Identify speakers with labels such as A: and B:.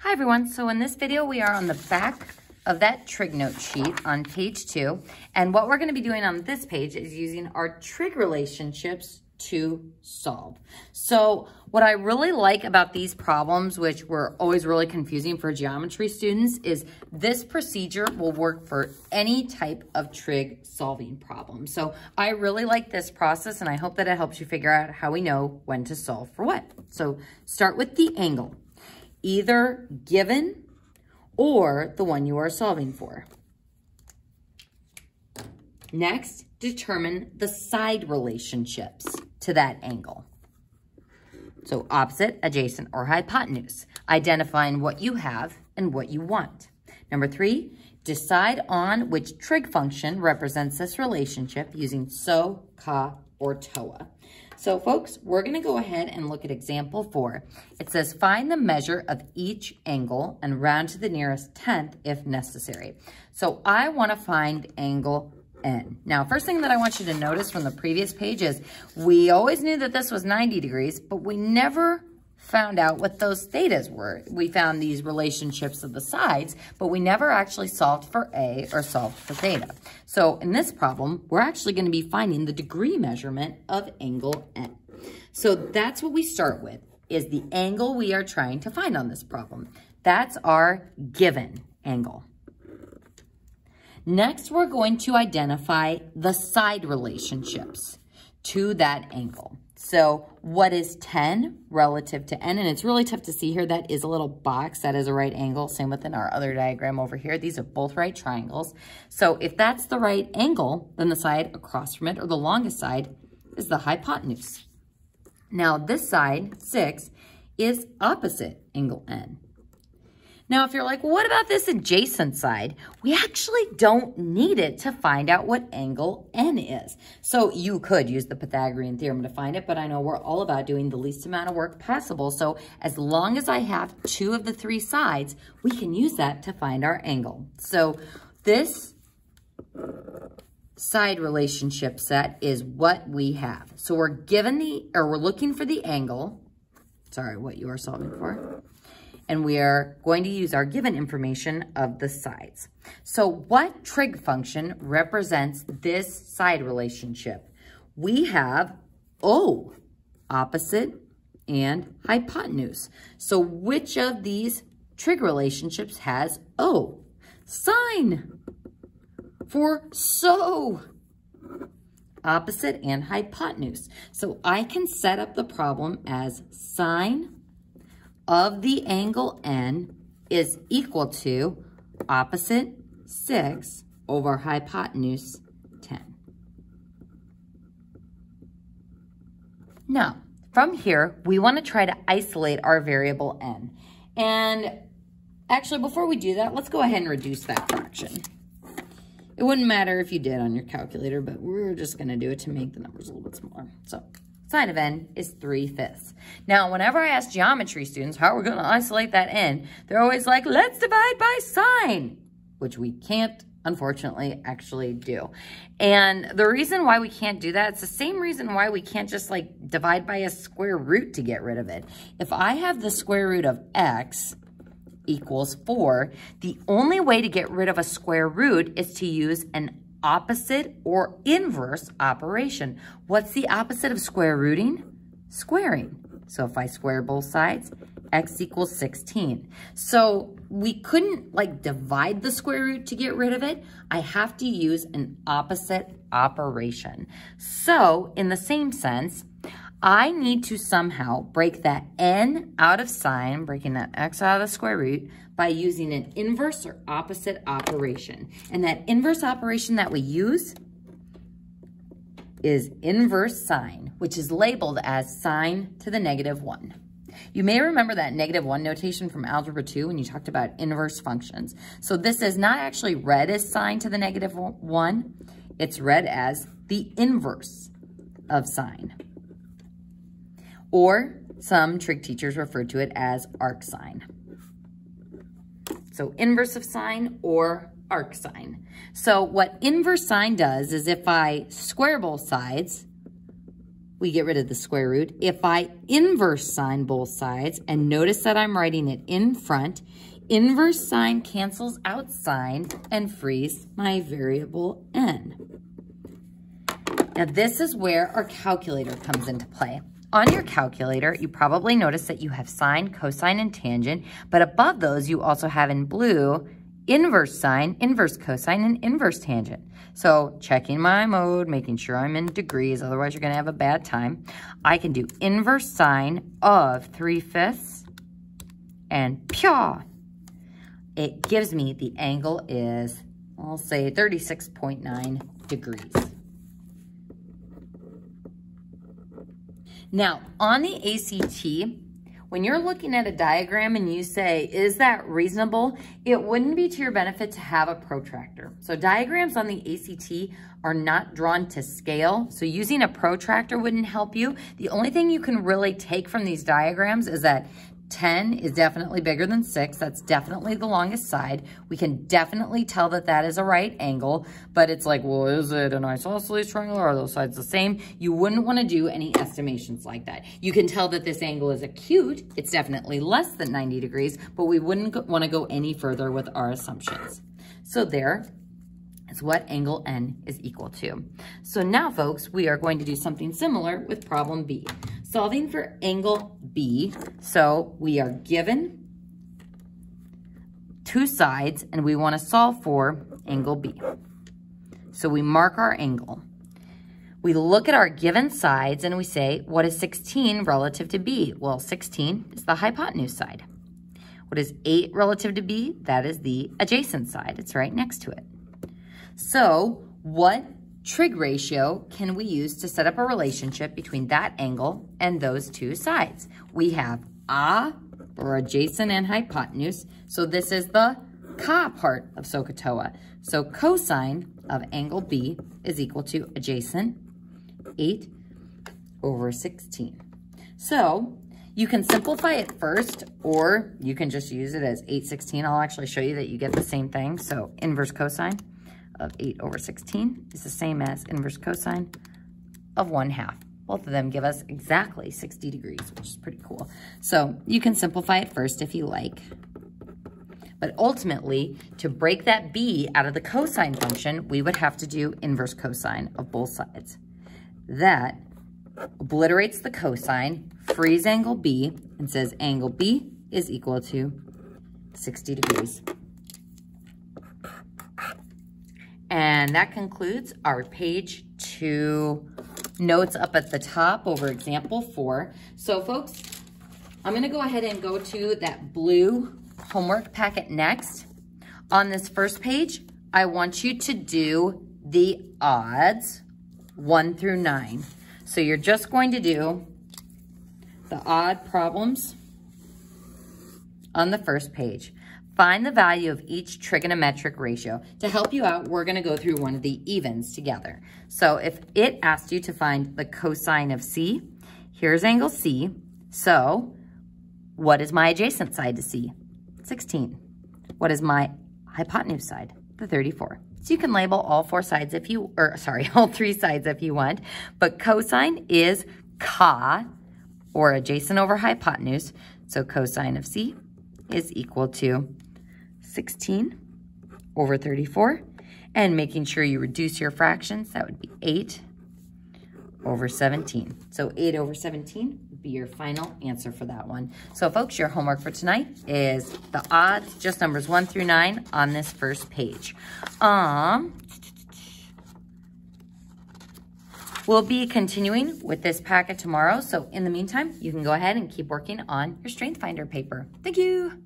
A: Hi everyone, so in this video we are on the back of that trig note sheet on page 2, and what we're going to be doing on this page is using our trig relationships to solve. So what I really like about these problems, which were always really confusing for geometry students, is this procedure will work for any type of trig solving problem. So I really like this process, and I hope that it helps you figure out how we know when to solve for what. So start with the angle, either given or the one you are solving for. Next, determine the side relationships to that angle. So opposite, adjacent, or hypotenuse, identifying what you have and what you want. Number 3, decide on which trig function represents this relationship using SO, CA, or TOA. So folks, we're going to go ahead and look at example 4. It says find the measure of each angle and round to the nearest tenth if necessary. So I want to find angle N. Now, first thing that I want you to notice from the previous page is we always knew that this was 90 degrees, but we never found out what those thetas were. We found these relationships of the sides, but we never actually solved for A or solved for theta. So in this problem, we're actually going to be finding the degree measurement of angle N. So that's what we start with, is the angle we are trying to find on this problem. That's our given angle. Next, we're going to identify the side relationships to that angle. So what is 10 relative to N? And it's really tough to see here. That is a little box. That is a right angle. Same within our other diagram over here. These are both right triangles. So if that's the right angle, then the side across from it, or the longest side, is the hypotenuse. Now this side, 6, is opposite angle N. Now, if you're like, well, what about this adjacent side? We actually don't need it to find out what angle N is. So you could use the Pythagorean theorem to find it, but I know we're all about doing the least amount of work possible. So as long as I have 2 of the 3 sides, we can use that to find our angle. So this side relationship set is what we have. So we're looking for the angle, what you are solving for. And we are going to use our given information of the sides. So what trig function represents this side relationship? We have O, opposite, and hypotenuse. So which of these trig relationships has O? Sine for SO, opposite and hypotenuse. So I can set up the problem as sine of the angle N is equal to opposite 6 over hypotenuse 10. Now, from here, we want to try to isolate our variable N. And actually, before we do that, let's go ahead and reduce that fraction. It wouldn't matter if you did on your calculator, but we're just going to do it to make the numbers a little bit smaller. So sine of N is 3/5. Now, whenever I ask geometry students how we're going to isolate that N, they're always like, let's divide by sine, which we can't, unfortunately, actually do. And the reason why we can't do that, it's the same reason why we can't just divide by a square root to get rid of it. If I have the square root of x equals 4, the only way to get rid of a square root is to use an opposite or inverse operation. What's the opposite of square rooting? Squaring. So if I square both sides, x equals 16. So we couldn't divide the square root to get rid of it. I have to use an opposite operation. So in the same sense, I need to somehow break that N out of sine, breaking that x out of the square root, by using an inverse or opposite operation. And that inverse operation that we use is inverse sine, which is labeled as sine to the -1. You may remember that -1 notation from Algebra 2 when you talked about inverse functions. So this is not actually read as sine to the -1. It's read as the inverse of sine. Or some trig teachers refer to it as arcsine. So inverse of sine or arcsine. So what inverse sine does is if I square both sides, we get rid of the square root. If I inverse sign both sides, and notice that I'm writing it in front, inverse sign cancels out sign and frees my variable n. Now this is where our calculator comes into play. On your calculator, you probably notice that you have sine, cosine, and tangent, but above those you also have in blue inverse sine, inverse cosine, and inverse tangent. So checking my mode, making sure I'm in degrees, otherwise you're going to have a bad time. I can do inverse sine of 3/5 and pyaw. It gives me the angle is, I'll say 36.9 degrees. Now, on the ACT, when you're looking at a diagram and you say, is that reasonable? It wouldn't be to your benefit to have a protractor. So diagrams on the ACT are not drawn to scale. So using a protractor wouldn't help you. The only thing you can really take from these diagrams is that 10 is definitely bigger than 6. That's definitely the longest side. We can definitely tell that that is a right angle, but it's like, well, is it an isosceles triangle? Are those sides the same? You wouldn't want to do any estimations like that. You can tell that this angle is acute. It's definitely less than 90 degrees, but we wouldn't want to go any further with our assumptions. So there is what angle N is equal to. So now, folks, we are going to do something similar with problem B. Solving for angle B, so we are given two sides and we want to solve for angle B. So we mark our angle. We look at our given sides and we say, what is 16 relative to B? Well, 16 is the hypotenuse side. What is 8 relative to B? That is the adjacent side. It's right next to it. So what trig ratio can we use to set up a relationship between that angle and those two sides? We have A, or adjacent and hypotenuse. So this is the ka part of SOHCAHTOA. So cosine of angle B is equal to adjacent 8 over 16. So you can simplify it first, or you can just use it as 8/16. I'll actually show you that you get the same thing. So inverse cosine of 8 over 16 is the same as inverse cosine of 1/2. Both of them give us exactly 60 degrees, which is pretty cool. So you can simplify it first if you like. But ultimately, to break that b out of the cosine function, we would have to do inverse cosine of both sides. That obliterates the cosine, frees angle b, and says angle b is equal to 60 degrees. And that concludes our page 2 notes up at the top over example 4. So folks, I'm gonna go ahead and go to that blue homework packet next. On this first page, I want you to do the odds 1 through 9. So you're just going to do the odd problems on the first page. Find the value of each trigonometric ratio. To help you out, we're going to go through one of the evens together. So if it asked you to find the cosine of C, here's angle C. So what is my adjacent side to C? 16. What is my hypotenuse side? The 34. So you can label all all 3 sides if you want, but cosine is ka, or adjacent over hypotenuse. So cosine of C is equal to 16 over 34. And making sure you reduce your fractions, that would be 8 over 17. So 8 over 17 would be your final answer for that one. So folks, your homework for tonight is the odds, just numbers 1 through 9 on this first page. We'll be continuing with this packet tomorrow. So in the meantime, you can go ahead and keep working on your Strength Finder paper. Thank you.